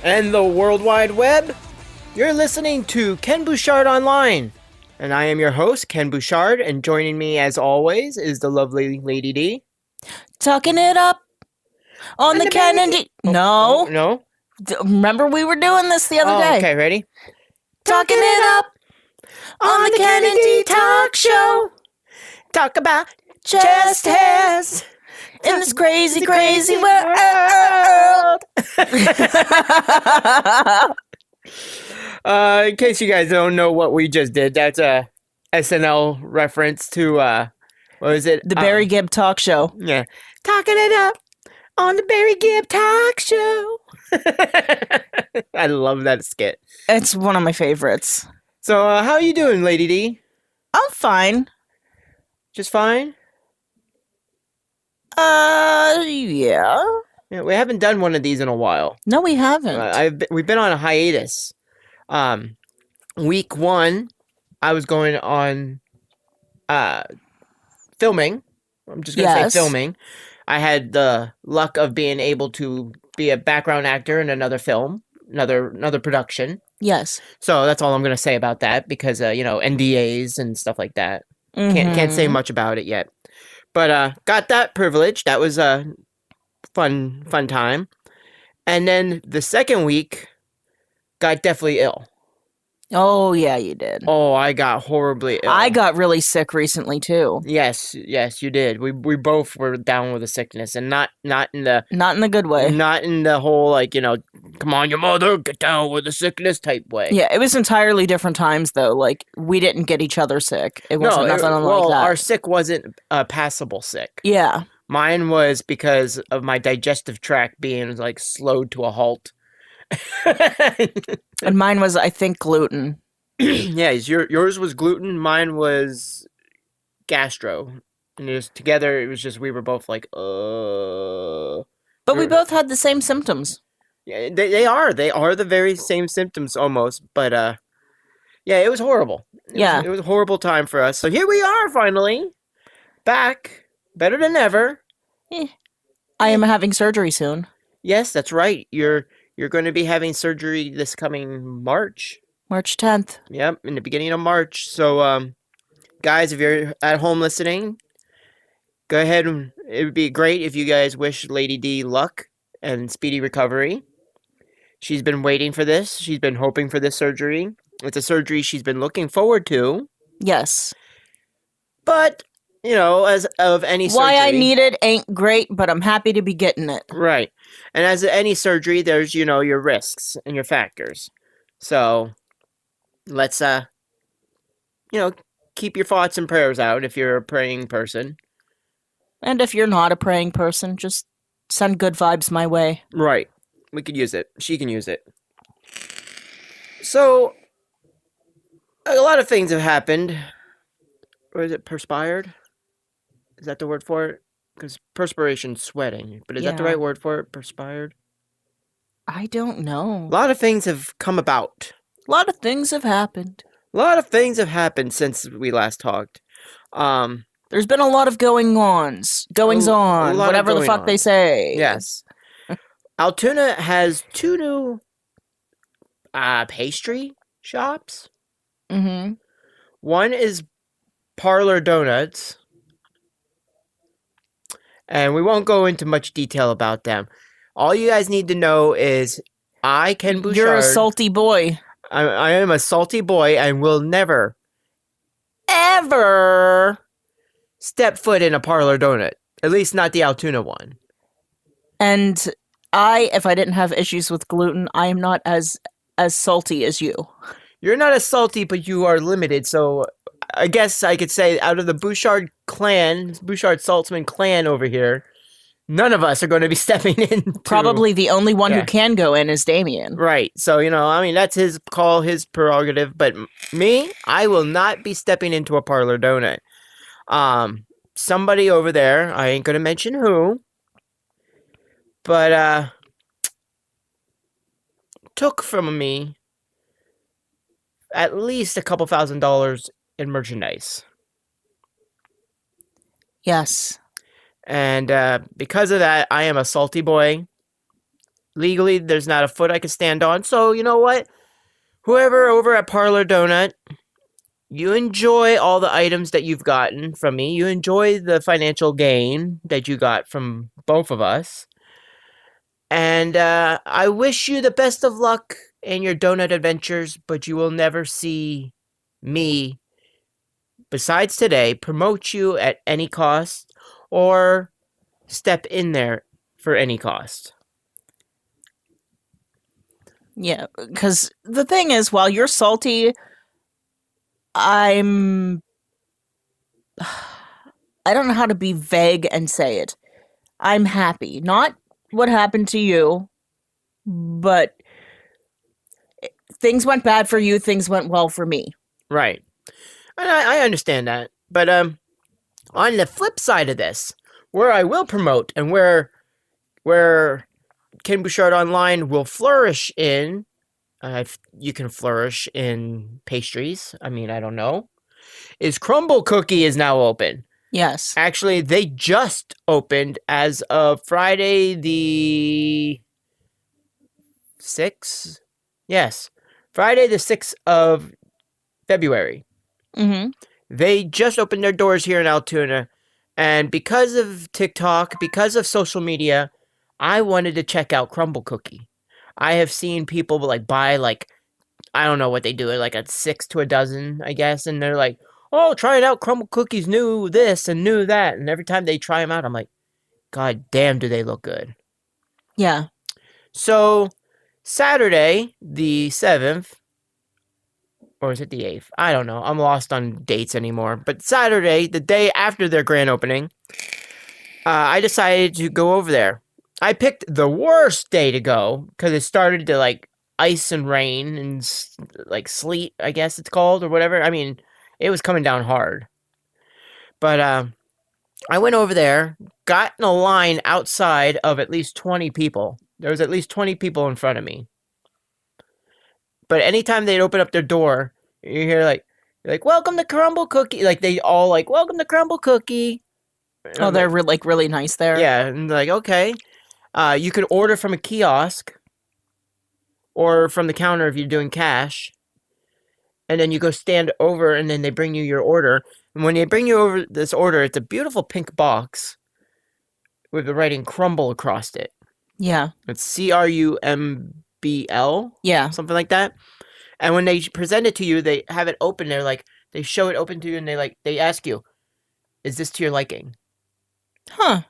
and the World Wide Web. You're listening to Ken Bouchard Online, and I am your host, Ken Bouchard, and joining me as always is the lovely Lady D. Tucking it up on the Kennedy. No. No? Remember we were doing this the other day. Okay, ready? Tucking it up on the Kennedy Talk Show. Talk about Chest hairs in this crazy, crazy world. In case you guys don't know what we just did, that's a SNL reference to, what was it? The Barry Gibb Talk Show. Yeah. Talking it up on the Barry Gibb Talk Show. I love that skit. It's one of my favorites. So, how are you doing, Lady D? I'm fine. Just fine? Yeah. Yeah, we haven't done one of these in a while. No, we haven't. We've been on a hiatus. Week 1, I was going on filming. I'm just going to say filming. I had the luck of being able to be a background actor in another film, another production. Yes. So that's all I'm going to say about that because, NDAs and stuff like that. Can't say much about it yet. But got that privilege. That was a fun time. And then the second week, got deathly ill. Oh, yeah, you did. Oh, I got horribly ill. I got really sick recently, too. Yes, you did. We both were down with a sickness, and not in the... Not in the good way. Not in the whole, come on, your mother, get down with the sickness type way. Yeah, it was entirely different times, though. Like, we didn't get each other sick. It wasn't nothing like that. Our sick wasn't passable sick. Yeah. Mine was because of my digestive tract being, slowed to a halt. And mine was, I think, gluten. Yeah, yours was gluten. Mine was gastro. And together, it was just, we were both like, But we both had the same symptoms. Yeah, they are the very same symptoms almost. But, yeah, it was horrible. It was a horrible time for us. So here we are, finally. Back. Better than ever. I am having surgery soon. Yes, that's right. You're going to be having surgery this coming March. March 10th. Yep, in the beginning of March. So, guys, if you're at home listening, go ahead. It would be great if you guys wish Lady D luck and speedy recovery. She's been waiting for this. She's been hoping for this surgery. It's a surgery she's been looking forward to. Yes. But, as of any surgery... Why I need it ain't great, but I'm happy to be getting it. Right. And as any surgery, there's, your risks and your factors. So, let's, keep your thoughts and prayers out if you're a praying person. And if you're not a praying person, just send good vibes my way. Right. We could use it. She can use it. So, a lot of things have happened. Or is it perspired? Is that the word for it? Because perspiration's sweating. But is that the right word for it? Perspired? I don't know. A lot of things have come about. A lot of things have happened. A lot of things have happened since we last talked. There's been a lot of goings-on, whatever the fuck they say. Yes. Altoona has 2 new pastry shops. Mm-hmm. One is Parlor Donuts. And we won't go into much detail about them. All you guys need to know is Ken Bouchard. You're a salty boy. I am a salty boy and will never, ever step foot in a Parlor Donut. At least not the Altoona one. And if I didn't have issues with gluten, I am not as salty as you. You're not as salty, but you are limited, so... I guess I could say out of the Bouchard clan, Bouchard Saltzman clan over here, none of us are going to be stepping in. Probably the only one who can go in is Damien. Right. So, that's his call, his prerogative. But me, I will not be stepping into a Parlor Donut. Somebody over there, I ain't going to mention who, but took from me at least a couple $1,000 in merchandise. Yes. And because of that, I am a salty boy. legally, there's not a foot I can stand on. So, you know what? Whoever over at Parlor Donut, you enjoy all the items that you've gotten from me. You enjoy the financial gain that you got from both of us. And I wish you the best of luck in your donut adventures, but you will never see me, besides today, promote you at any cost or step in there for any cost. Yeah, because the thing is, while you're salty, I'm. I don't know how to be vague and say it. I'm happy. Not what happened to you, but things went bad for you, things went well for me. Right. And I understand that. But on the flip side of this, where I will promote and where Ken Bouchard Online will flourish in, you can flourish in pastries. I mean, I don't know. Is Crumbl Cookie is now open. Yes. Actually, they just opened as of Friday the 6th. Yes. Friday the 6th of February. Mm-hmm. They just opened their doors here in Altoona. And because of TikTok, because of social media, I wanted to check out Crumbl Cookie. I have seen people like buy like, I don't know what they do, like a 6 to a dozen, I guess. And they're like, oh, try it out. Crumbl Cookie's new this and new that. And every time they try them out, I'm like, God damn, do they look good. Yeah. So Saturday, the 7th, or is it the 8th? I don't know. I'm lost on dates anymore. But Saturday, the day after their grand opening, I decided to go over there. I picked the worst day to go because it started to like ice and rain and like sleet, I guess it's called, or whatever. I mean, it was coming down hard. But I went over there, got in a line outside of at least 20 people. There was at least 20 people in front of me. But anytime they'd open up their door, you hear like welcome to Crumbl Cookie. Like they all like welcome to Crumbl Cookie. And Oh, I'm they're like, like really nice there. yeah, and like okay. You could order from a kiosk or from the counter if you're doing cash. And then you go stand over and then they bring you your order. And when they bring you over this order, it's a beautiful pink box with the writing Crumbl across it. Yeah. It's CRUMBL, Yeah. something like that. And when they present it to you, they have it open. They're like, they show it open to you and they ask you, is this to your liking? Huh.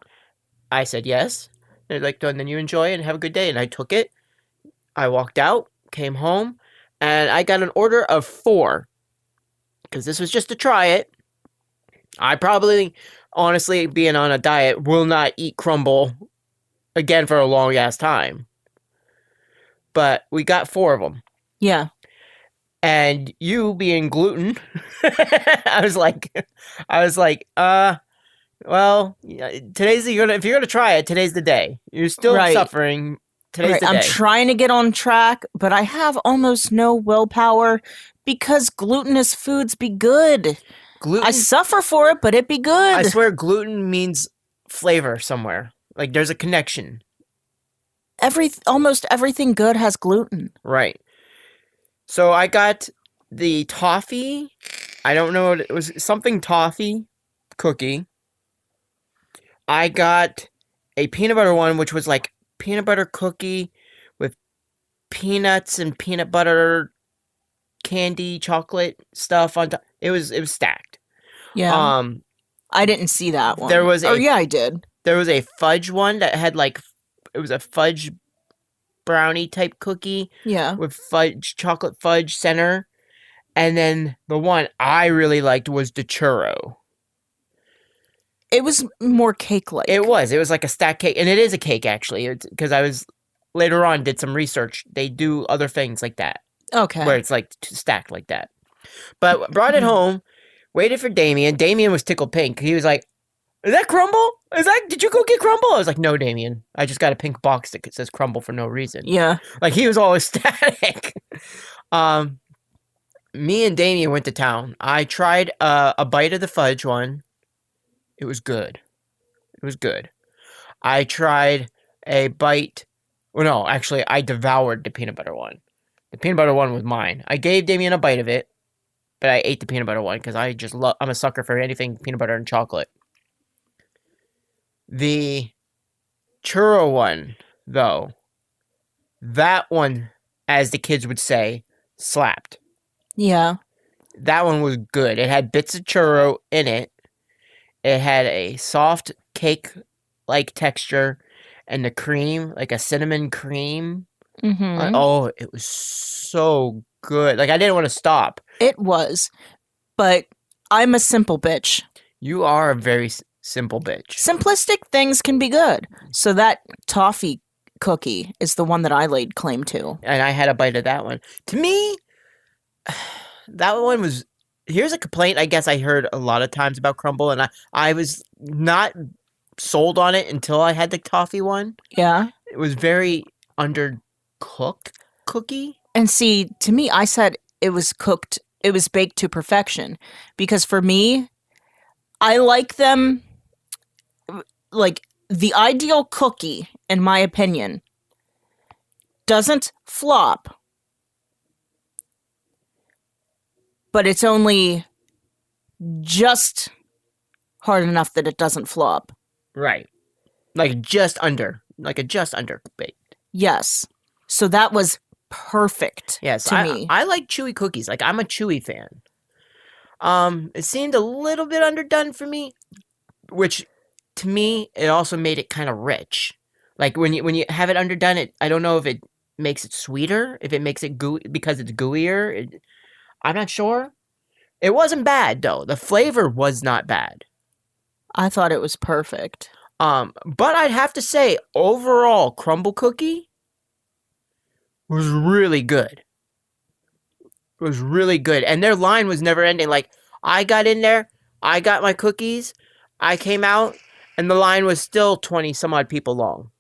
I said yes. They're like, and then you enjoy it and have a good day. And I took it. I walked out, came home, and I got an order of 4. Because this was just to try it. I probably, honestly, being on a diet, will not eat Crumbl again for a long ass time. But we got 4 of them. Yeah. And you being gluten, I was like, well, today's if you're gonna try it, today's the day. You're still Right. suffering. Today's Right. the I'm day. trying to get on track, but I have almost no willpower because glutinous foods be good. Gluten. I suffer for it, but it be good. I swear, gluten means flavor somewhere. Like there's a connection. Almost everything good has gluten. Right. So I got the toffee. I don't know what it was. Something toffee cookie. I got a peanut butter one, which was like peanut butter cookie with peanuts and peanut butter candy chocolate stuff on top. It was stacked. Yeah. I didn't see that one. There was yeah, I did. There was a fudge one that had like it was a fudge brownie type cookie. Yeah. With chocolate fudge center. And then the one I really liked was the churro. It was more cake-like. It was like a stacked cake. And it is a cake, actually. Because I was, later on, did some research. They do other things like that. Okay. Where it's like stacked like that. But brought it home, waited for Damien. Damien was tickled pink. He was like, is that Crumbl? Did you go get Crumbl? I was like, no, Damien. I just got a pink box that says Crumbl for no reason. Yeah. Like, he was all ecstatic. Me and Damien went to town. I tried a bite of the fudge one. It was good. I tried a bite Well, no, actually, I devoured the peanut butter one. The peanut butter one was mine. I gave Damien a bite of it, but I ate the peanut butter one because I just love. I'm a sucker for anything peanut butter and chocolate. The churro one, though, that one, as the kids would say, slapped. Yeah. That one was good. It had bits of churro in it. It had a soft cake-like texture, and the cream, like a cinnamon cream. Mm-hmm. Oh, it was so good. Like, I didn't want to stop. It was. But I'm a simple bitch. You are a very simple bitch. Simplistic things can be good. So that toffee cookie is the one that I laid claim to. And I had a bite of that one. To me, that one was. Here's a complaint I guess I heard a lot of times about Crumbl, and I was not sold on it until I had the toffee one. Yeah. It was very undercooked cookie. And see, to me, I said it was cooked, it was baked to perfection. Because for me, I like them, like, the ideal cookie, in my opinion, doesn't flop, but it's only just hard enough that it doesn't flop. Right. Like a just under baked. Yes. So that was perfect Yes, to me. I like chewy cookies. Like, I'm a chewy fan. It seemed a little bit underdone for me, which to me it also made it kind of rich. Like when you have it underdone, I don't know if it makes it sweeter, if it makes it gooey because it's gooier. I'm not sure. It wasn't bad though. The flavor was not bad. I thought it was perfect. But I'd have to say overall, Crumbl cookie was really good. It was really good, and their line was never ending. Like, I got in there, I got my cookies, I came out, and the line was still 20 some odd people long.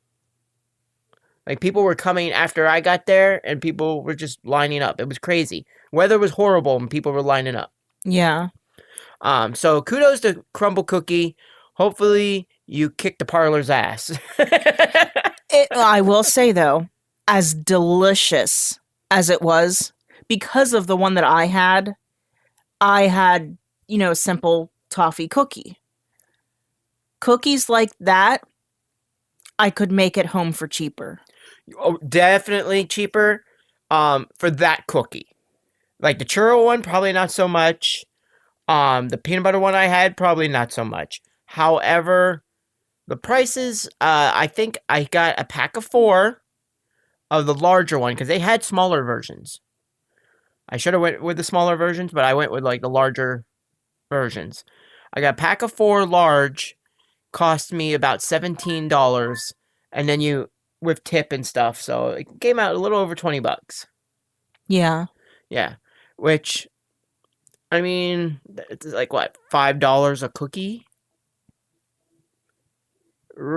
Like, people were coming after I got there, and people were just lining up. It was crazy. Weather was horrible, and people were lining up. Yeah. So kudos to Crumbl Cookie. Hopefully, you kicked the parlor's ass. I will say, though, as delicious as it was, because of the one that I had, a simple toffee cookie. Cookies like that, I could make at home for cheaper. Oh, definitely cheaper for that cookie. Like the churro one, probably not so much. The peanut butter one I had, probably not so much. However, the prices, I think I got a pack of 4 of the larger one because they had smaller versions. I should have went with the smaller versions, but I went with like the larger versions. I got a pack of 4 large, cost me about $17, and then with tip and stuff, so it came out a little over $20. Yeah. Yeah, which, I mean, it's like what, $5 a cookie?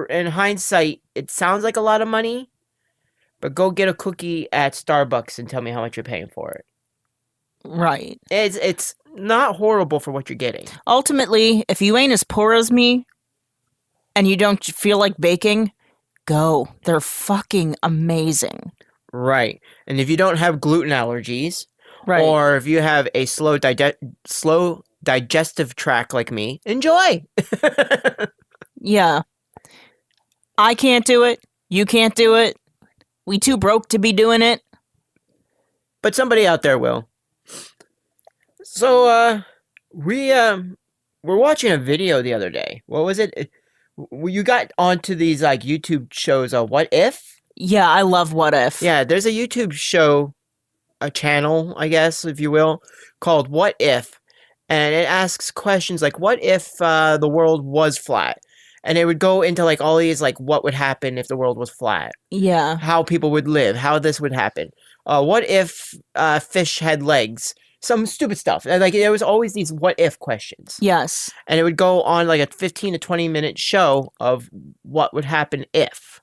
In hindsight, it sounds like a lot of money, but go get a cookie at Starbucks and tell me how much you're paying for it. Right. It's not horrible for what you're getting. Ultimately, if you ain't as poor as me and you don't feel like baking, go. They're fucking amazing. Right. And if you don't have gluten allergies, Right. or if you have a slow digestive tract like me, enjoy. Yeah. I can't do it. You can't do it. We too broke to be doing it. But somebody out there will. So, we're watching a video the other day. What was it? You got onto these like YouTube shows. What If? Yeah, I love What If. Yeah, there's a YouTube show, a channel, I guess, if you will, called What If, and it asks questions like, what if the world was flat? And it would go into like all these like what would happen if the world was flat, Yeah. how people would live, how this would happen. What if fish had legs? Some stupid stuff. And, like, there was always these what if questions. Yes. And it would go on like a 15 to 20 minute show of what would happen if.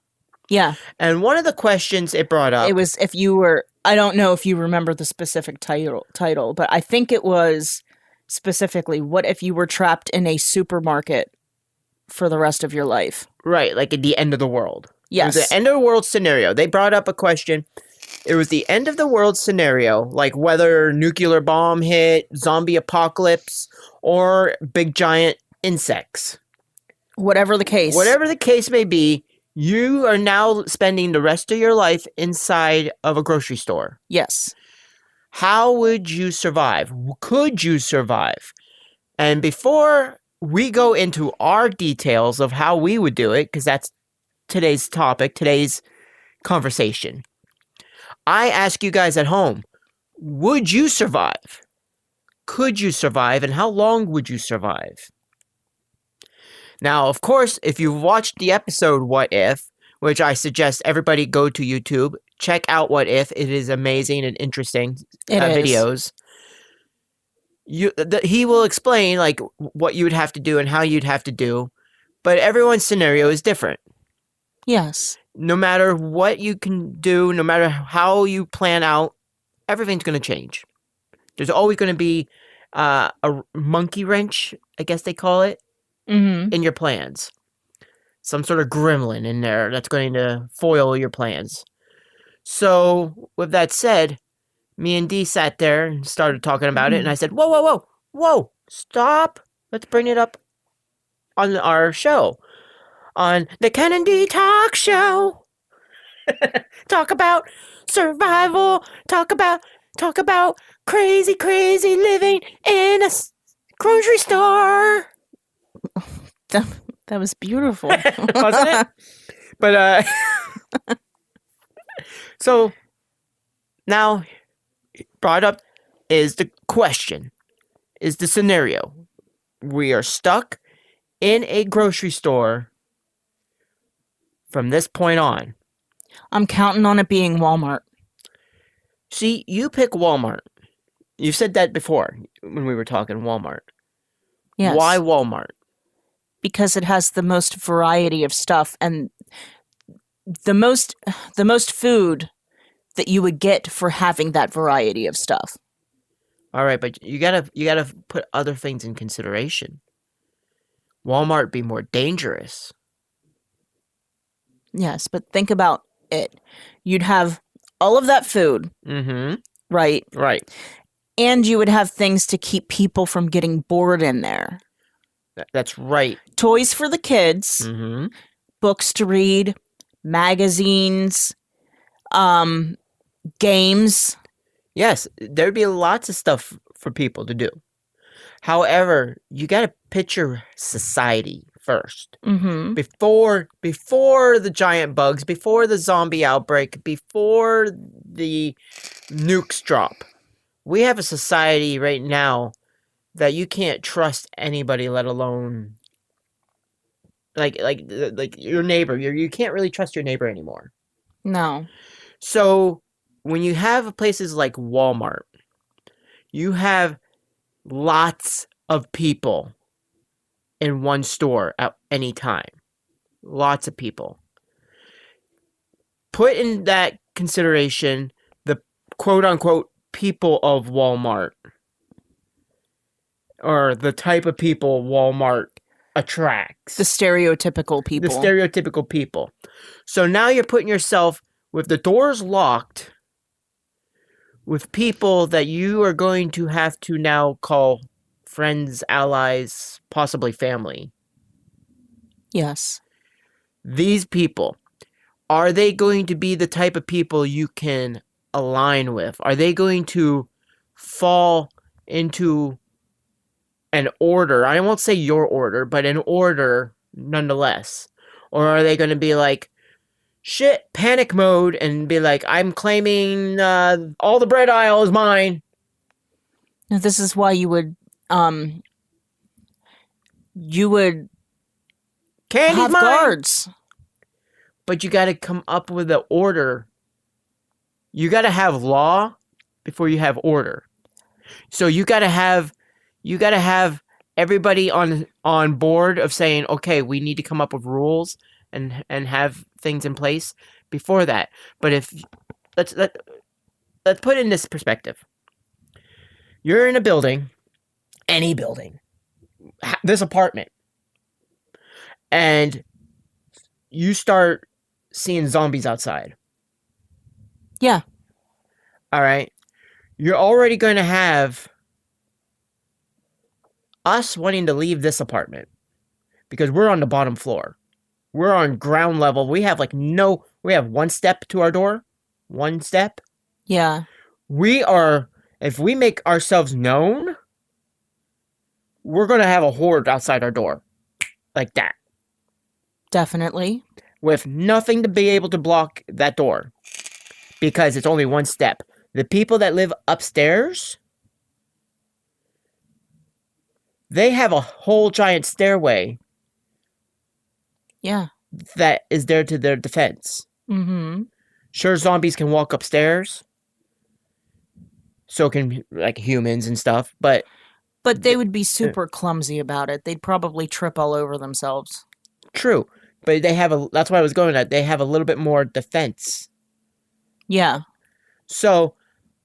Yeah. And one of the questions it brought up, It was if you were, I don't know if you remember the specific title, but I think it was specifically, what if you were trapped in a supermarket for the rest of your life? right, like at the end of the world. It was the Yes. end of the world scenario. They brought up a question. It was the end of the world scenario, like whether nuclear bomb hit, zombie apocalypse, or big giant insects. Whatever the case. Whatever the case may be, you are now spending the rest of your life inside of a grocery store. Yes. How would you survive? Could you survive? And before we go into our details of how we would do it, because that's today's topic, today's conversation, I ask you guys at home, would you survive? Could you survive? And how long would you survive? Now, of course, if you've watched the episode What If, which I suggest everybody go to YouTube, check out What If. It is amazing and interesting videos. He will explain like what you would have to do and how you'd have to do, but everyone's scenario is different. Yes. No matter what you can do, no matter how you plan out, everything's going to change. There's always going to be a monkey wrench, I guess they call it, in your plans. Some sort of gremlin in there that's going to foil your plans. So, with that said, me and Dee sat there and started talking about it, and I said, whoa, stop. Let's bring it up on our show. On the Ken and Dee Talk Show. Talk about survival. Talk about crazy living in a grocery store. That was beautiful. Wasn't it? But, so, now, brought up is the question, is the scenario. We are stuck in a grocery store from this point on. I'm counting on it being Walmart. See, you pick Walmart. You said that before when we were talking Walmart. Yes. Why Walmart? Because it has the most variety of stuff and the most food that you would get for having that variety of stuff. All right, but you gotta put other things in consideration. Walmart be more dangerous. Yes, but think about it. You'd have all of that food, right? Right. And you would have things to keep people from getting bored in there. That's right. Toys for the kids, books to read, magazines, games. Yes, there'd be lots of stuff for people to do. However, you got to picture society first. Before the giant bugs, before the zombie outbreak, before the nukes drop. We have a society right now that you can't trust anybody, let alone like your neighbor. You can't really trust your neighbor anymore. No. So when you have places like Walmart, you have lots of people in one store at any time. Lots of people. Put in that consideration the quote-unquote people of Walmart. Or the type of people Walmart attracts. The stereotypical people. The stereotypical people. So now you're putting yourself with the doors locked with people that you are going to have to now call friends, allies, possibly family. Yes. These people, are they going to be the type of people you can align with? Are they going to fall into an order? I won't say your order, but an order nonetheless. Or are they going to be like, shit, panic mode, and be like, I'm claiming all the bread aisle is mine. Now, this is why you would Candy's have mine. guards. But you got to come up with an order. You got to have law before you have order. So you got to have everybody on board of saying, okay, we need to come up with rules and have things in place before that. But if let's put it in this perspective. You're in a building, any building, this apartment, and you start seeing zombies outside. Yeah. All right. You're already going to have us wanting to leave this apartment because we're on the bottom floor. We're on ground level. We have we have one step to our door. One step. Yeah. If we make ourselves known, we're going to have a horde outside our door. Like that. Definitely. With nothing to be able to block that door. Because it's only one step. The people that live upstairs, they have a whole giant stairway. Yeah. That is there to their defense. Mm-hmm. Sure, zombies can walk upstairs. So can, like, humans and stuff. But they would be super clumsy about it. They'd probably trip all over themselves. True. But that's why I was going at. They have a little bit more defense. Yeah. So,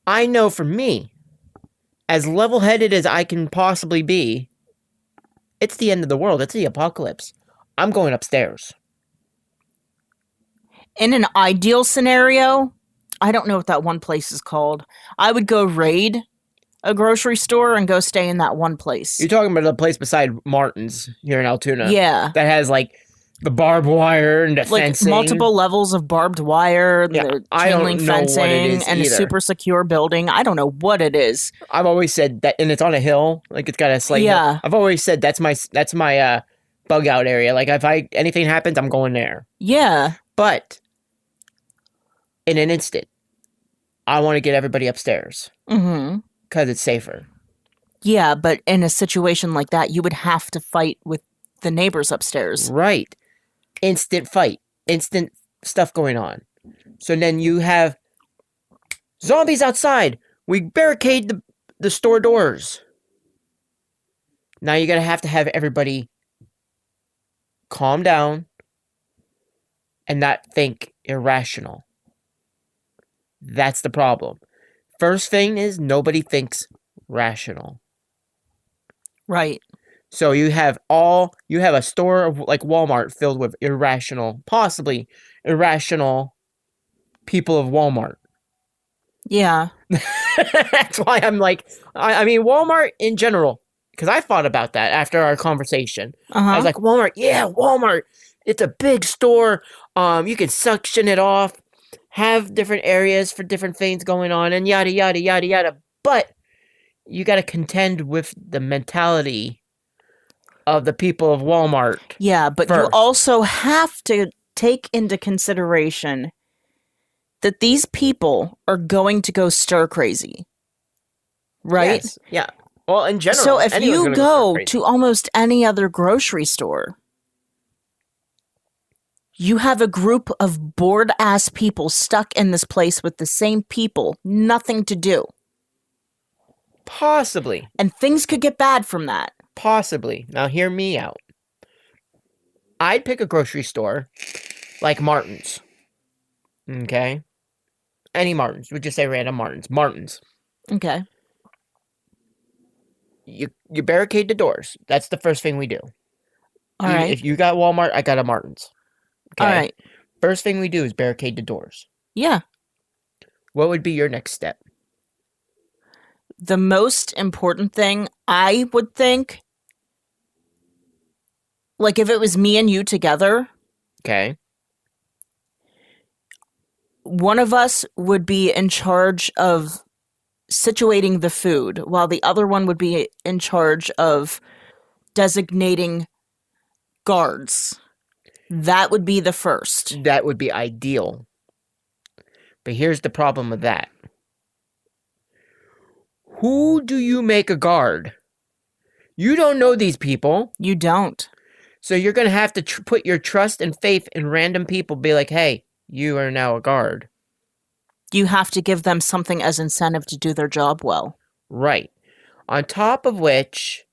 I know for me, as level-headed as I can possibly be, it's the end of the world. It's the apocalypse. I'm going upstairs. In an ideal scenario, I don't know what that one place is called. I would go raid a grocery store and go stay in that one place. You're talking about the place beside Martin's here in Altoona. Yeah. That has, like, the barbed wire and the fencing. Multiple levels of barbed wire, the chain link fencing, and a super secure building. I don't know what it is. I've always said that, and it's on a hill. Like, it's got a slight hill. I've always said that's my bug out area. Like, if anything happens, I'm going there. Yeah. But in an instant, I want to get everybody upstairs. Mm-hmm. Because it's safer. Yeah, but in a situation like that, you would have to fight with the neighbors upstairs. Right. Instant fight. Instant stuff going on. So then you have zombies outside. We barricade the store doors. Now you're going to have everybody calm down and not think irrational. That's the problem. First thing is nobody thinks rational. Right. So you have a store of, like, Walmart filled with possibly irrational people of Walmart. Yeah. That's why I'm like, I mean, Walmart in general, because I thought about that after our conversation. I was like, Walmart. It's a big store. You can suction it off, have different areas for different things going on, and yada, yada, yada, yada. But you got to contend with the mentality of the people of Walmart. Yeah, but first. You also have to take into consideration that these people are going to go stir crazy. Right? Yes. Yeah. Well, in general. So if you go to almost any other grocery store, you have a group of bored-ass people stuck in this place with the same people, nothing to do. Possibly. And things could get bad from that. Possibly. Now hear me out. I'd pick a grocery store like Martin's. Okay? Any Martin's. We'll just say random Martin's. Martin's. Okay. You barricade the doors. That's the first thing we do. All right. If you got Walmart, I got a Martin's. Okay? All right. First thing we do is barricade the doors. Yeah. What would be your next step? The most important thing, I would think, like if it was me and you together. Okay. One of us would be in charge of situating the food, while the other one would be in charge of designating guards. That would be the first. That would be ideal. But here's the problem with that. Who do you make a guard? You don't know these people. You don't. So you're going to have to put your trust and faith in random people. Be like, hey, you are now a guard. You have to give them something as incentive to do their job well. Right. On top of which,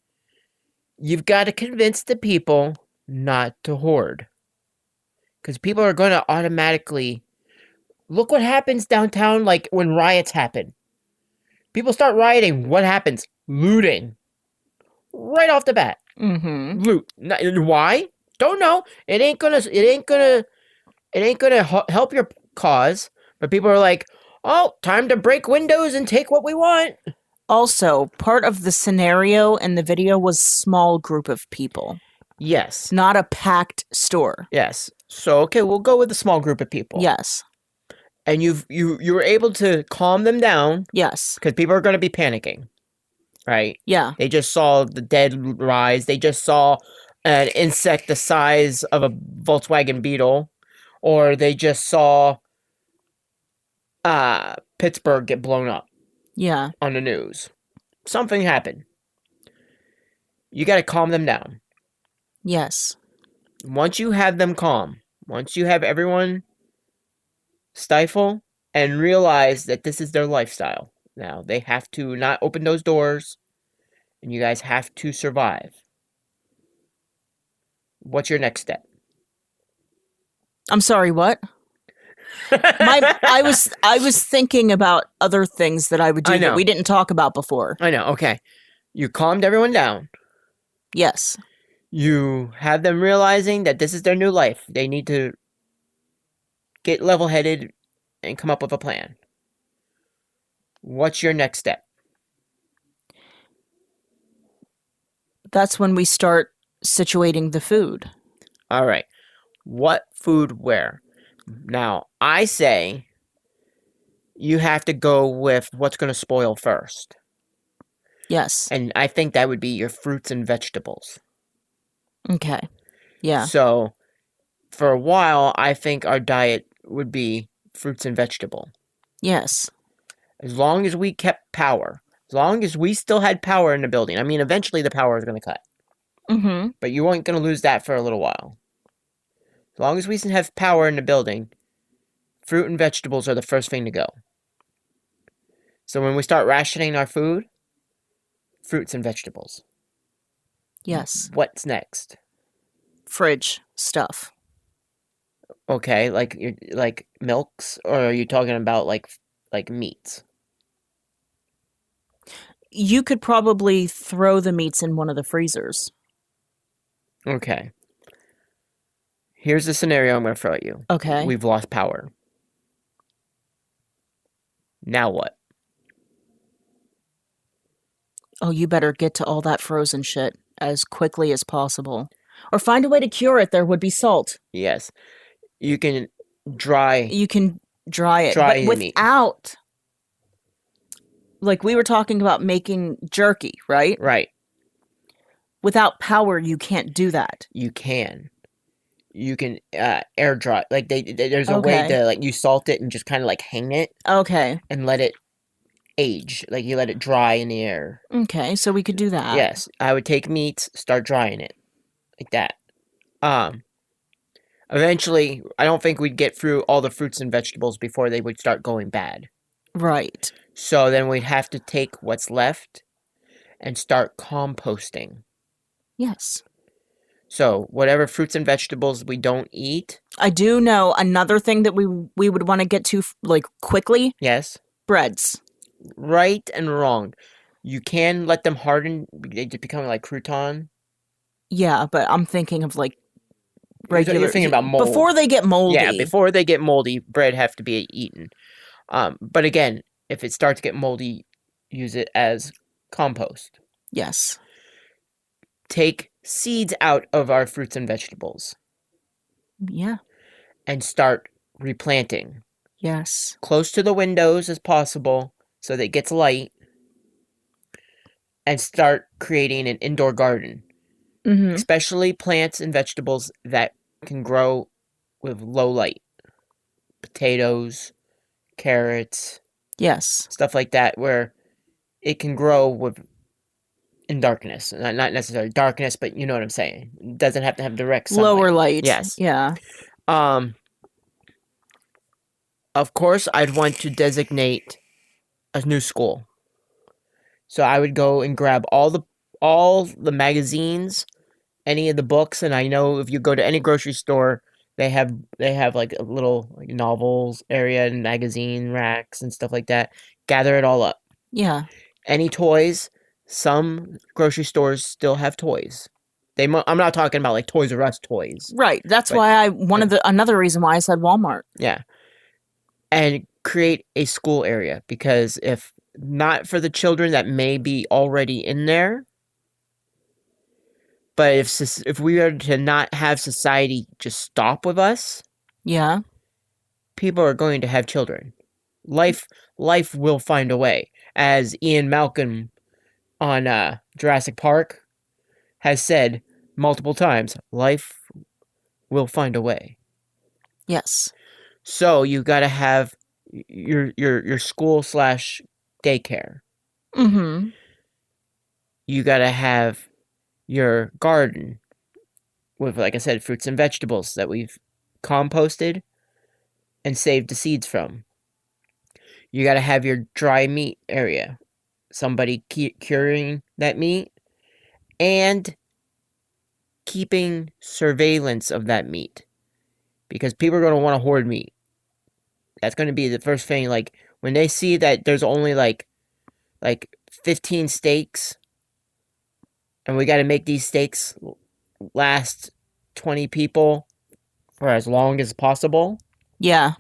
you've got to convince the people not to hoard. Because people are going to automatically... Look what happens downtown, like when riots happen. People start rioting. What happens? Looting. Right off the bat. Mm-hmm. Loot. Why? Don't know. It ain't gonna It ain't gonna help your cause. But people are like, oh, time to break windows and take what we want. Also, part of the scenario in the video was small group of people, Yes. not a packed store. Yes. So okay, we'll go with a small group of people. Yes. And you were able to calm them down Yes. because people are going to be panicking, right? Yeah. They just saw the dead rise. They just saw an insect the size of a Volkswagen Beetle, or they just saw Pittsburgh get blown up Yeah. on the news. Something happened. You got to calm them down. Yes. Once you have them calm, once you have everyone stifle and realize that this is their lifestyle. Now, they have to not open those doors, and you guys have to survive. What's your next step? I'm sorry, what? I was thinking about other things that I would do I know. that we didn't talk about before. I know, okay. You calmed everyone down. Yes. You have them realizing that this is their new life. They need to get level-headed and come up with a plan. What's your next step? That's when we start situating the food. All right. What food where? Now, I say you have to go with what's going to spoil first. Yes. And I think that would be your fruits and vegetables. Okay. Yeah. So, for a while, I think our diet would be fruits and vegetable. Yes. As long as we kept power. As long as we still had power in the building. I mean, eventually the power is going to cut. Mm-hmm. But you weren't going to lose that for a little while. As long as we have power in the building, fruit and vegetables are the first thing to go. So when we start rationing our food, fruits and vegetables. Yes. What's next? Fridge stuff. Okay, like milks, or are you talking about like meats? You could probably throw the meats in one of the freezers. Okay. Here's the scenario I'm going to throw at you. Okay. We've lost power. Now what? Oh, you better get to all that frozen shit as quickly as possible. Or find a way to cure it. There would be salt. Yes. You can dry You can dry it. Dry but the meat. without... Like, we were talking about making jerky, right? Right. Without power, you can't do that. You can. You can air dry. Like there's a way Okay. to like you salt it and just kind of like hang it Okay. and let it age. Like you let it dry in the air. Okay, so we could do that. Yes, I would take meats, start drying it like that. Eventually, I don't think we'd get through all the fruits and vegetables before they would start going bad. Right. So then we'd have to take what's left and start composting. Yes. So whatever fruits and vegetables we don't eat. I do know another thing that we would want to get to, like, quickly. Yes. Breads. Right and wrong. You can let them harden. They just become like crouton. Yeah, but I'm thinking of, like, regular... You're thinking about mold. Before they get moldy. Yeah, before they get moldy, bread have to be eaten. But again, if it starts to get moldy, use it as compost. Yes. Take seeds out of our fruits and vegetables. Yeah. And start replanting. Yes. Close to the windows as possible so that it gets light. And start creating an indoor garden. Mm-hmm. Especially plants and vegetables that can grow with low light. Potatoes, carrots. Yes. Stuff like that where it can grow in darkness. Not necessarily darkness, but you know what I'm saying. It doesn't have to have direct sunlight. Lower light. Yes. Yeah. Of course, I'd want to designate a new school. So I would go and grab all the magazines, any of the books, and I know if you go to any grocery store, they have like a little like novels area and magazine racks and stuff like that. Gather it all up. Yeah. Any toys? Some grocery stores still have toys. I'm not talking about like Toys R Us toys. Right. That's But- why another reason why I said Walmart. Yeah. And create a school area, because if not for the children that may be already in there, but if we are to not have society just stop with us, Yeah. people are going to have children. Life will find a way, as Ian Malcolm on Jurassic Park has said multiple times. Life will find a way. Yes. So you got to have your school / daycare. Mm-hmm. You got to have your garden with, like I said, fruits and vegetables that we've composted and saved the seeds from. You got to have your dry meat area. Somebody curing that meat and keeping surveillance of that meat, because people are going to want to hoard meat. That's going to be the first thing. Like when they see that there's only like 15 steaks, and we got to make these steaks last 20 people for as long as possible. Yeah.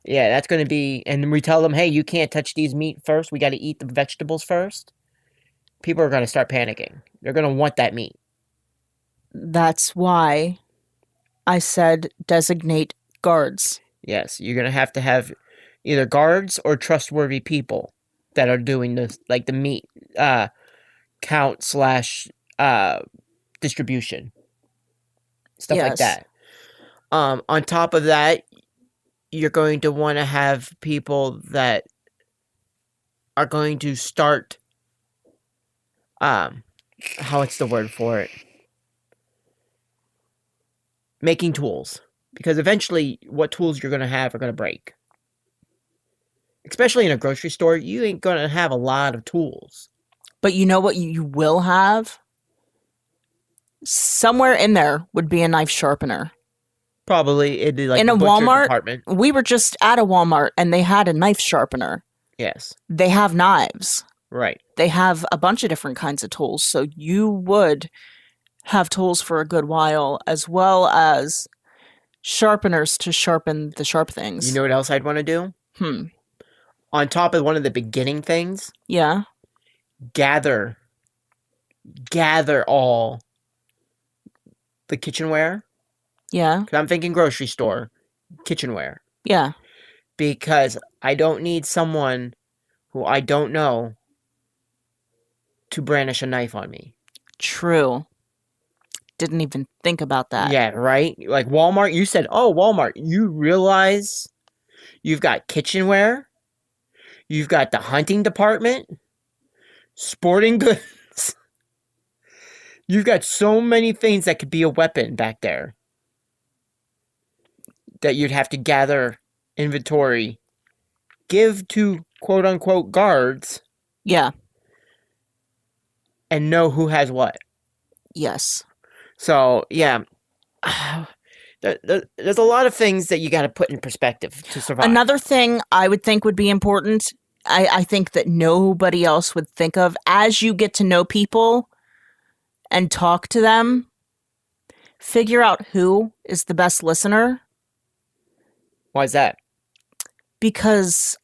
Yeah, that's going to be, and we tell them, hey, you can't touch these meat first. We got to eat the vegetables first. People are going to start panicking. They're going to want that meat. That's why I said designate guards. Yes, you're going to have either guards or trustworthy people that are doing this, like the meat count / distribution. Stuff like Yes. that. On top of that, you're going to want to have people that are going to start what's the word for it? Making tools. Because eventually what tools you're going to have are going to break. Especially in a grocery store, you ain't going to have a lot of tools. But you know what you will have? Somewhere in there would be a knife sharpener. Probably it'd be like In the a butcher Walmart, department. we were just at a Walmart and they had a knife sharpener. Yes. They have knives. Right. They have a bunch of different kinds of tools. So you would have tools for a good while, as well as sharpeners to sharpen the sharp things. You know what else I'd want to do? On top of one of the beginning things, Yeah. gather all the kitchenware. Yeah. Because I'm thinking grocery store, kitchenware. Yeah. Because I don't need someone who I don't know to brandish a knife on me. True. Didn't even think about that. Yeah, right? Like Walmart, you said, oh, Walmart, you realize you've got kitchenware, you've got the hunting department, sporting goods. You've got so many things that could be a weapon back there that you'd have to gather inventory, give to quote unquote guards, Yeah. and know who has what. Yes. So, yeah. There's a lot of things that you got to put in perspective to survive. Another thing I would think would be important, I think that nobody else would think of, as you get to know people and talk to them, figure out who is the best listener. Why is that? Because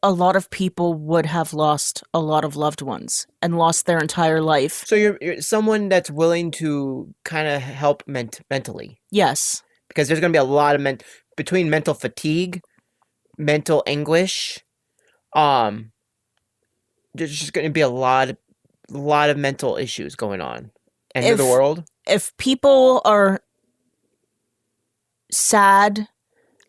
a lot of people would have lost a lot of loved ones and lost their entire life. So you're someone that's willing to kind of help mentally. Yes. Because there's going to be a lot of between mental fatigue, mental anguish, there's just going to be a lot of mental issues going on. End of the world. If people are sad,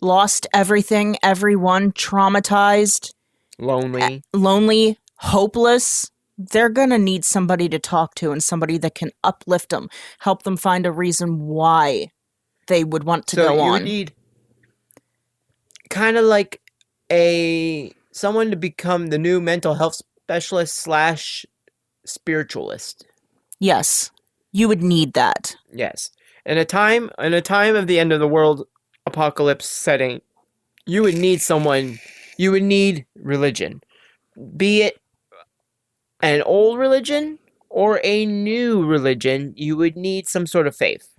lost everything, everyone, traumatized, lonely, hopeless, they're going to need somebody to talk to and somebody that can uplift them, help them find a reason why they would want to go on. So you need kind of like someone to become the new mental health specialist / spiritualist. Yes. You would need that. Yes. In a time of the end of the world apocalypse setting, you would need religion. Be it an old religion or a new religion, you would need some sort of faith.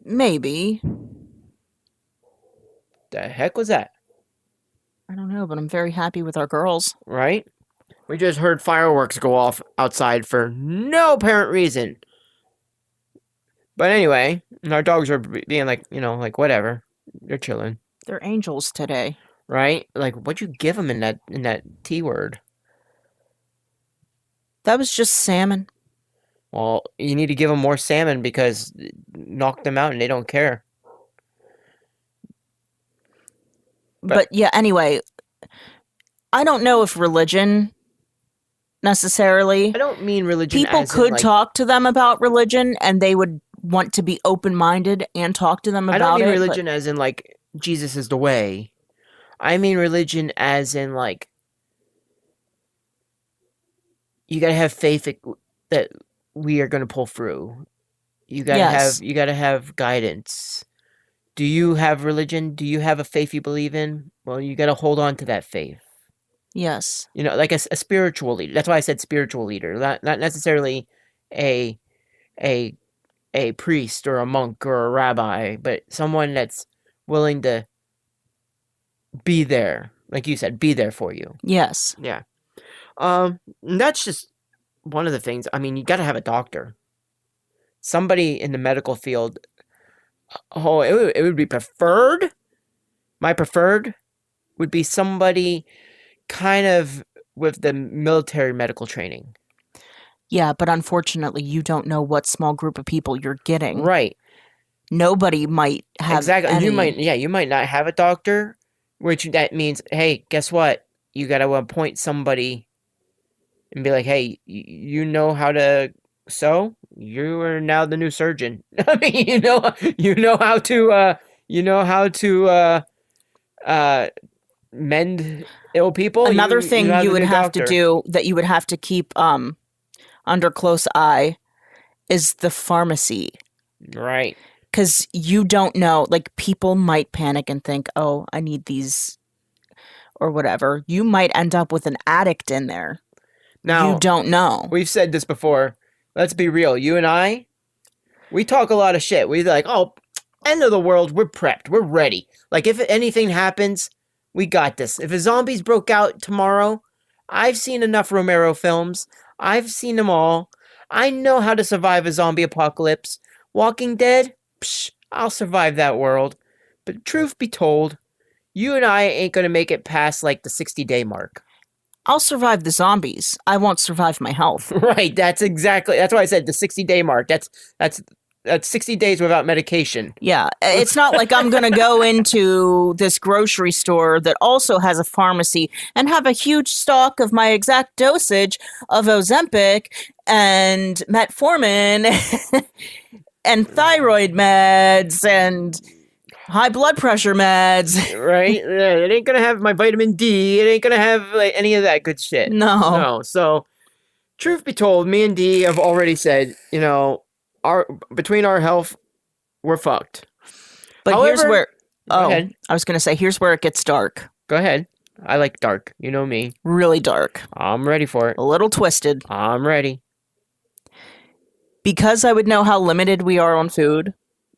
Maybe. The heck was that? I don't know, but I'm very happy with our girls. Right? We just heard fireworks go off outside for no apparent reason. But anyway, our dogs are being like, like whatever. They're chilling. They're angels today. Right? Like, what'd you give them in that T word? That was just salmon. Well, you need to give them more salmon because knock them out and they don't care. But yeah, anyway, I don't know if religion necessarily. I don't mean religion People as could in, like, talk to them about religion and they would want to be open-minded and talk to them about it. I don't mean religion as in, like, Jesus is the way. I mean religion as in, like, you gotta have faith that we are gonna pull through. You gotta have guidance. Do you have religion? Do you have a faith you believe in? Well, you gotta hold on to that faith. Yes. Like a spiritual leader. That's why I said spiritual leader, not necessarily a priest or a monk or a rabbi, but someone that's willing to be there, like you said, be there for you. Yes. Yeah. That's just one of the things. I mean, you got to have a doctor, somebody in the medical field. Oh, it would be preferred. My preferred would be somebody kind of with the military medical training. Yeah, but unfortunately, you don't know what small group of people you're getting. Right. Nobody might have exactly. any... You might not have a doctor, which that means, hey, guess what? You got to appoint somebody and be like, hey, you know how to sew? You are now the new surgeon. I mean, you know how to mend ill people. Another thing you would have to do that you would have to keep under close eye is the pharmacy. Right. Because you don't know, like, people might panic and think, oh, I need these or whatever. You might end up with an addict in there. Now, you don't know. We've said this before. Let's be real. You and I, we talk a lot of shit. We're like, oh, end of the world, we're prepped. We're ready. Like, if anything happens, we got this. If a zombies broke out tomorrow, I've seen enough Romero films. I've seen them all. I know how to survive a zombie apocalypse. Walking Dead? Psh, I'll survive that world. But truth be told, you and I ain't gonna make it past, like, the 60-day mark. I'll survive the zombies. I won't survive my health. Right, that's why I said the 60-day mark. That's 60 days without medication. Yeah, it's not like I'm going to go into this grocery store that also has a pharmacy and have a huge stock of my exact dosage of Ozempic and metformin and thyroid meds and high blood pressure meds. Right? It ain't going to have my vitamin D. It ain't going to have, like, any of that good shit. No. So, truth be told, me and D have already said, between our health, we're fucked. But however, here's where... Go ahead. I was going to say, here's where it gets dark. Go ahead. I like dark. You know me. Really dark. I'm ready for it. A little twisted. I'm ready. Because I would know how limited we are on food.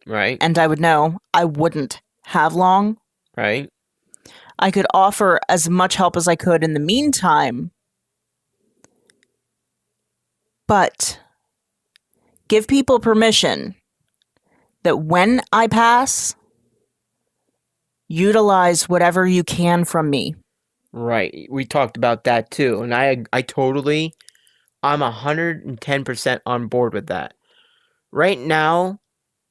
Right. And I would know I wouldn't have long. Right. I could offer as much help as I could in the meantime. But give people permission that when I pass, utilize whatever you can from me. Right. We talked about that too. And I'm 110% on board with that. Right now,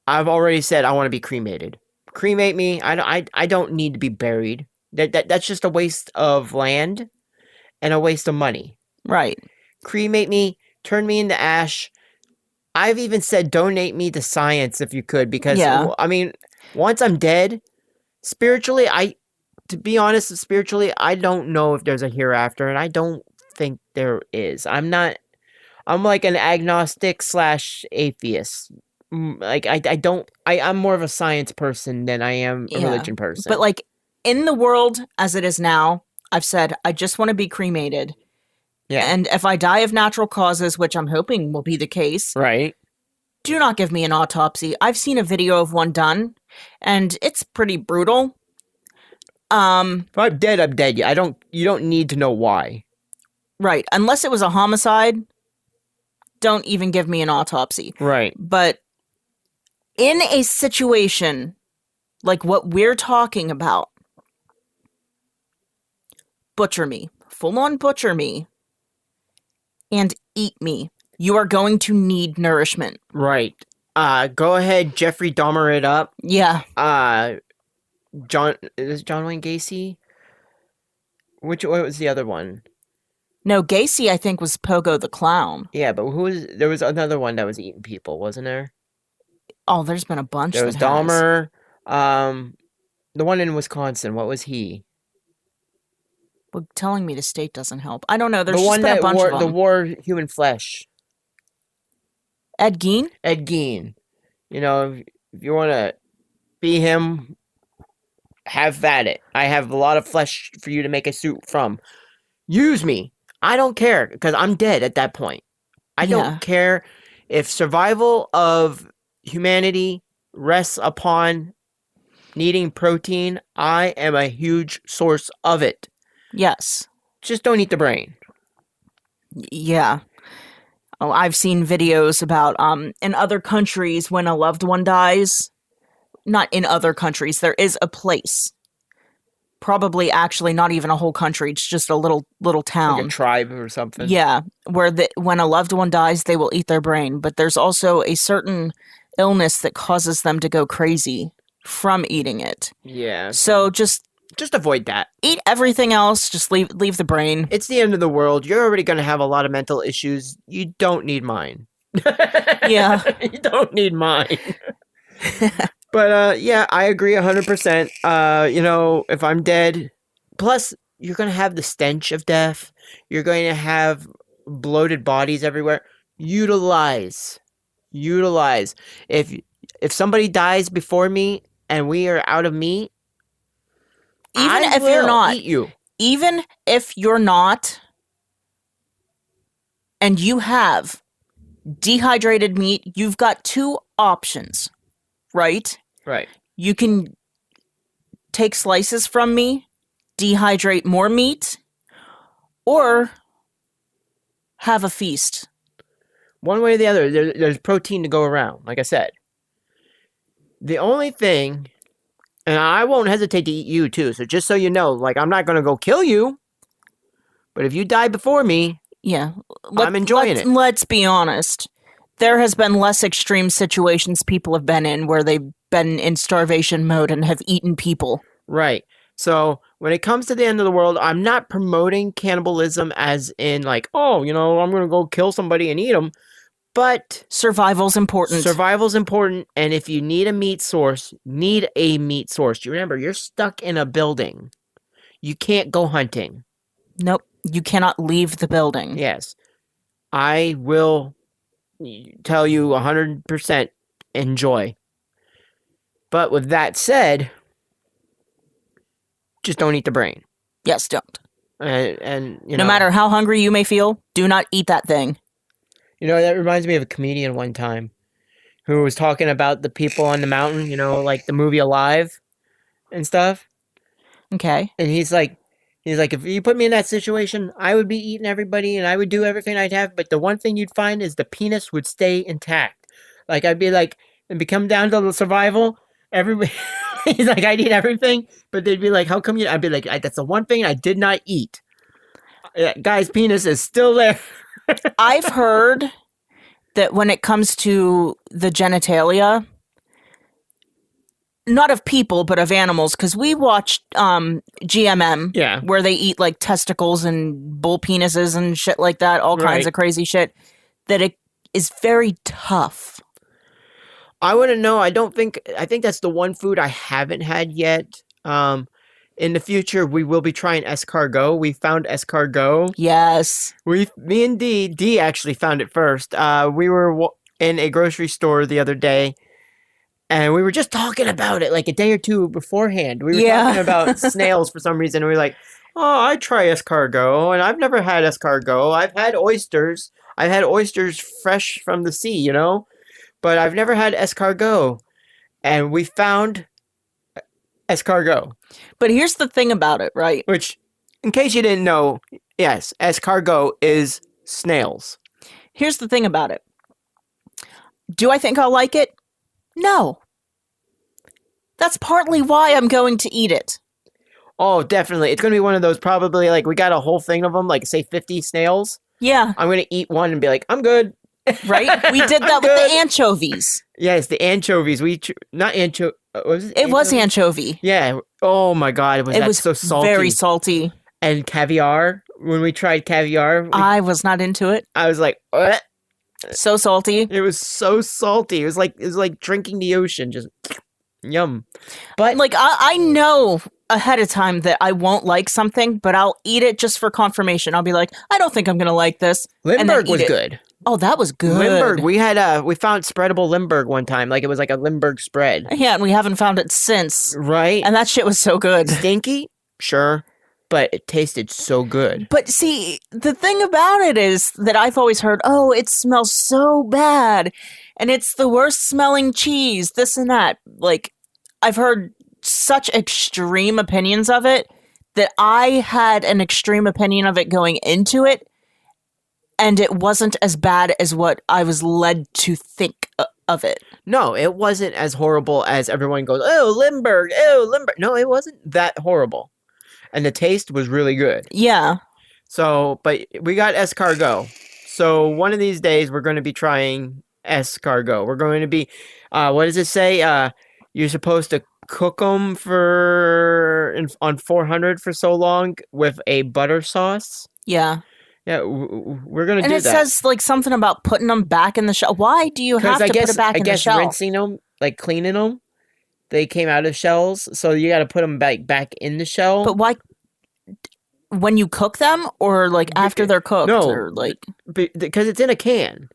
I've already said I want to be cremated. Cremate me. I don't need to be buried. That's just a waste of land and a waste of money. Right. Cremate me, turn me into ash. I've even said donate me to science if you could, because I mean, once I'm dead, spiritually, to be honest, I don't know if there's a hereafter, and I don't think there is. I'm like an agnostic / atheist. Like, I'm more of a science person than I am a religion person. But, like, in the world as it is now, I've said I just want to be cremated. Yeah. And if I die of natural causes, which I'm hoping will be the case, Right. do not give me an autopsy. I've seen a video of one done, and it's pretty brutal. If I'm dead, I'm dead. You don't need to know why. Right. Unless it was a homicide, don't even give me an autopsy. Right. But in a situation like what we're talking about, butcher me, full on butcher me, and eat me. You are going to need nourishment. Right. Go ahead, Jeffrey Dahmer it up. Yeah. Is John Wayne Gacy? What was the other one? No, Gacy, I think, was Pogo the Clown. Yeah, but there was another one that was eating people, wasn't there? Oh, there's been a bunch. There was Dahmer. The one in Wisconsin, what was he? Well, telling me the state doesn't help. I don't know. There's The just one been a that bunch of them. wore human flesh. Ed Gein? Ed Gein. You know, if you want to be him, have at it. I have a lot of flesh for you to make a suit from. Use me. I don't care, because I'm dead at that point. I don't care if survival of humanity rests upon needing protein. I am a huge source of it. Yes. Just don't eat the brain. Yeah. Oh, I've seen videos about in other countries when a loved one dies. Not in other countries. There is a place. Probably actually not even a whole country. It's just a little town. Like a tribe or something. Yeah, where when a loved one dies, they will eat their brain. But there's also a certain illness that causes them to go crazy from eating it. Yeah. So just avoid that. Eat everything else. Just leave the brain. It's the end of the world. You're already going to have a lot of mental issues. You don't need mine. Yeah. You don't need mine. But yeah, I agree 100%. You know, if I'm dead, plus you're going to have the stench of death. You're going to have bloated bodies everywhere. Utilize. If somebody dies before me and we are out of meat, Even I if will you're not, eat you. Even if you're not, and you have dehydrated meat, you've got two options, right? Right. You can take slices from me, dehydrate more meat, or have a feast. One way or the other, there's protein to go around, like I said. The only thing, and I won't hesitate to eat you too, so just so you know, like, I'm not going to go kill you, but if you die before me, yeah, I'm enjoying it. Let's be honest. There has been less extreme situations people have been in where they've been in starvation mode and have eaten people. Right. So when it comes to the end of the world, I'm not promoting cannibalism as in like, oh, you know, I'm going to go kill somebody and eat them. But survival's important. Survival's important. And if you need a meat source, You remember, you're stuck in a building. You can't go hunting. Nope. You cannot leave the building. Yes. I will tell you 100% enjoy. But with that said, just don't eat the brain. Yes, don't. And you no know, matter how hungry you may feel, do not eat that thing. You know, that reminds me of a comedian one time who was talking about the people on the mountain, you know, like the movie Alive and stuff. Okay. And he's like, if you put me in that situation, I would be eating everybody and I would do everything I'd have. But the one thing you'd find is the penis would stay intact. Like, I'd be like, and become down to the survival. Everybody, he's like, I'd eat everything. But they'd be like, how come you? I'd be like, that's the one thing I did not eat. Guy's penis is still there. I've heard that when it comes to the genitalia, not of people, but of animals, because we watched GMM, where they eat like testicles and bull penises and shit like that, all kinds of crazy shit, that it is very tough. I wouldn't know. I think that's the one food I haven't had yet. In the future, we will be trying escargot. We found escargot. Yes. Me and D actually found it first. We were in a grocery store the other day, and we were just talking about it like a day or two beforehand. We were talking about snails for some reason, and we were like, Oh, I try escargot, and I've never had escargot. I've had oysters. I've had oysters fresh from the sea, but I've never had escargot. And we found escargot, But here's the thing about it, right? which, in case you didn't know, yes, escargot is snails. Here's the thing about it. Do I think I'll like it? No. That's partly why I'm going to eat it. Oh, definitely. It's going to be one of those probably like we got a whole thing of them, like say 50 snails. Yeah, I'm going to eat one and be like, I'm good. right? We did that I'm with good. the anchovies. Yes, the anchovies. Not was it? It was anchovy. Yeah. Oh my God, It was so salty? very salty. And caviar. When we tried caviar, I was not into it. I was like, "What?" So salty. It was so salty. It was like drinking the ocean. Just yum. But Like, I know ahead of time that I won't like something, but I'll eat it just for confirmation. I'll be like, I don't think I'm going to like this. and then Limburg eat was it. good. Oh, that was good. Limburg. We found spreadable Limburg one time. Like it was like a Limburg spread. Yeah, and we haven't found it since. Right? And that shit was so good. Stinky? Sure. But it tasted so good. But see, the thing about it is that I've always heard, oh, it smells so bad. And it's the worst smelling cheese, this and that. Like, I've heard such extreme opinions of it that I had an extreme opinion of it going into it. And it wasn't as bad as what I was led to think of it. No, it wasn't as horrible as everyone goes, oh, Limburg, oh, Limburg. No, it wasn't that horrible. And the taste was really good. Yeah. So, but we got escargot. So one of these days we're going to be trying escargot. We're going to be, what does it say? You're supposed to cook them on 400 for so long with a butter sauce. Yeah. Yeah, we're going to And do it that. says like something about putting them back in the shell. Why do you have to put it back in the shell? Rinsing them, like cleaning them, they came out of shells, so you got to put them back in the shell. But why? When you cook them, or like after they're cooked? No, or like because it's in a can.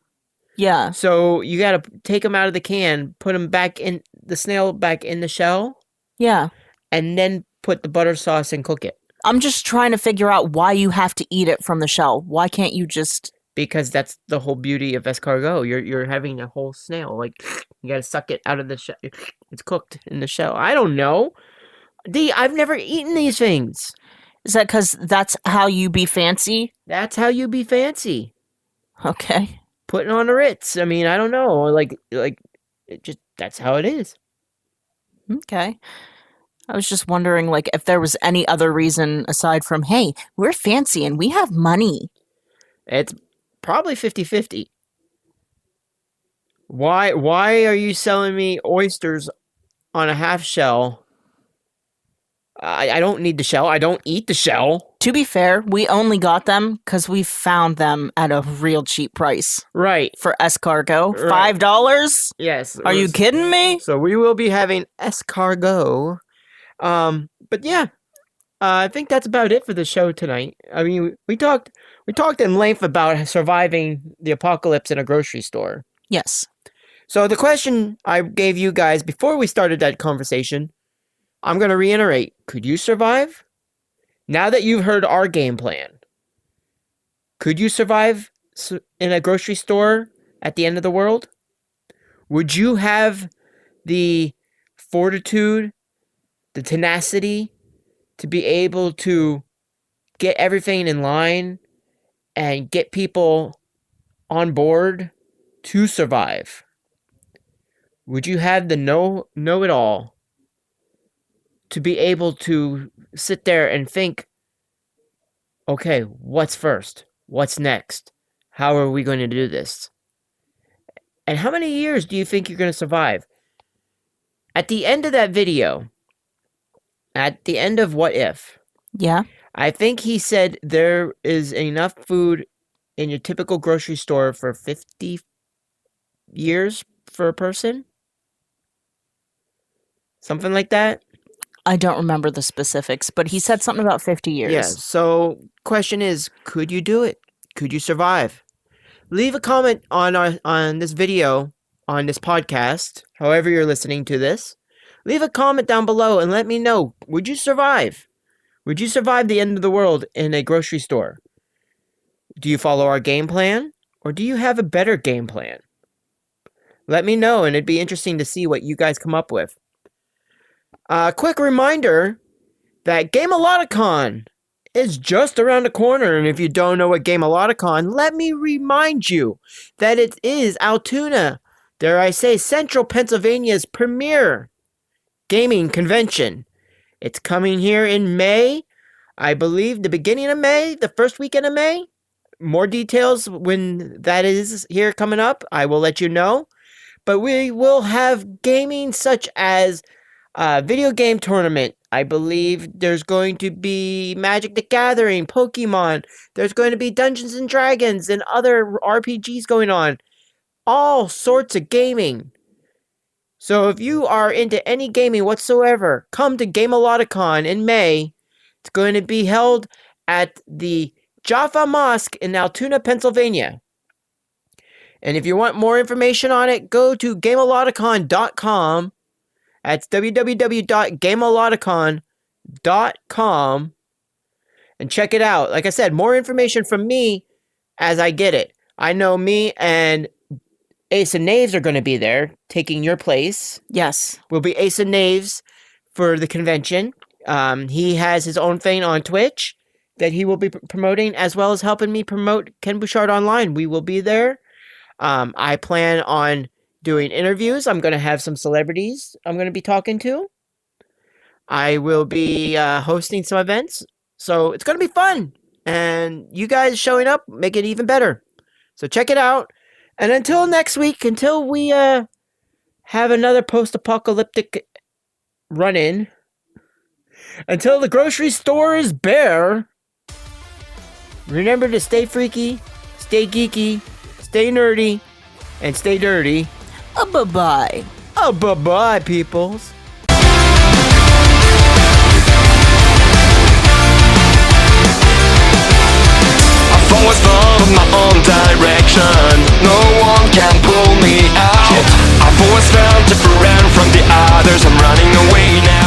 Yeah. So you got to take them out of the can, put them back in the snail back in the shell. Yeah. And then put the butter sauce and cook it. I'm just trying to figure out why you have to eat it from the shell. Why can't you just? Because that's the whole beauty of escargot. You're having a whole snail. Like you got to suck it out of the shell. It's cooked in the shell. I don't know. I've never eaten these things. Is that because that's how you be fancy? That's how you be fancy. Okay. Putting on a Ritz. I mean, I don't know. Like it just that's how it is. Okay. I was just wondering, like, if there was any other reason aside from, hey, we're fancy and we have money. It's probably 50-50. Why are you selling me oysters on a half shell? I don't need the shell. I don't eat the shell. To be fair, we only got them because we found them at a real cheap price. Right. For escargot. Right. $5? Yes. Are you kidding me? So we will be having escargot. But yeah, I think that's about it for the show tonight. I mean, we talked in length about surviving the apocalypse in a grocery store. Yes. So the question I gave you guys before we started that conversation, I'm going to reiterate. Could you survive? Now that you've heard our game plan, could you survive in a grocery store at the end of the world? Would you have the fortitude, the tenacity to be able to get everything in line and get people on board to survive? Would you have the know-it-all to be able to sit there and think, okay, what's first? What's next? How are we going to do this? And how many years do you think you're going to survive? At the end of that video, at the end of What If? Yeah. I think he said there is enough food in your typical grocery store for 50 years for a person? Something like that? I don't remember the specifics, but he said something about 50 years. Yeah, so question is, could you do it? Could you survive? Leave a comment on this video, on this podcast, however you're listening to this. Leave a comment down below and let me know, would you survive? Would you survive the end of the world in a grocery store? Do you follow our game plan? Or do you have a better game plan? Let me know, and it'd be interesting to see what you guys come up with. Quick reminder that Gameoloticon is just around the corner, and if you don't know what Gameoloticon, let me remind you that it is Altoona, dare I say, Central Pennsylvania's premier gaming convention. It's coming here in May, I believe the beginning of May, the first weekend of May. More details when that is here coming up, I will let you know. But we will have gaming such as video game tournament. I believe there's going to be Magic the Gathering, Pokemon. There's going to be Dungeons and Dragons and other RPGs going on. All sorts of gaming. So if you are into any gaming whatsoever, come to Gameoloticon in May. It's going to be held at the Jaffa Mosque in Altoona, Pennsylvania. And if you want more information on it, go to Gameoloticon.com. That's www.gameoloticon.com and check it out. Like I said, more information from me as I get it. I know me and Ace of Knaves are going to be there, taking your place. Yes. We'll be Ace of Knaves for the convention. He has his own thing on Twitch that he will be promoting, as well as helping me promote Ken Bouchard Online. We will be there. I plan on doing interviews. I'm going to have some celebrities I'm going to be talking to. I will be hosting some events. So it's going to be fun. And you guys showing up make it even better. So check it out. And until next week, until we have another post-apocalyptic run-in, until the grocery store is bare, remember to stay freaky, stay geeky, stay nerdy, and stay dirty. Bye-bye. Bye-bye, peoples. I've always followed my own direction. No one can pull me out. I've always felt different from the others. I'm running away now.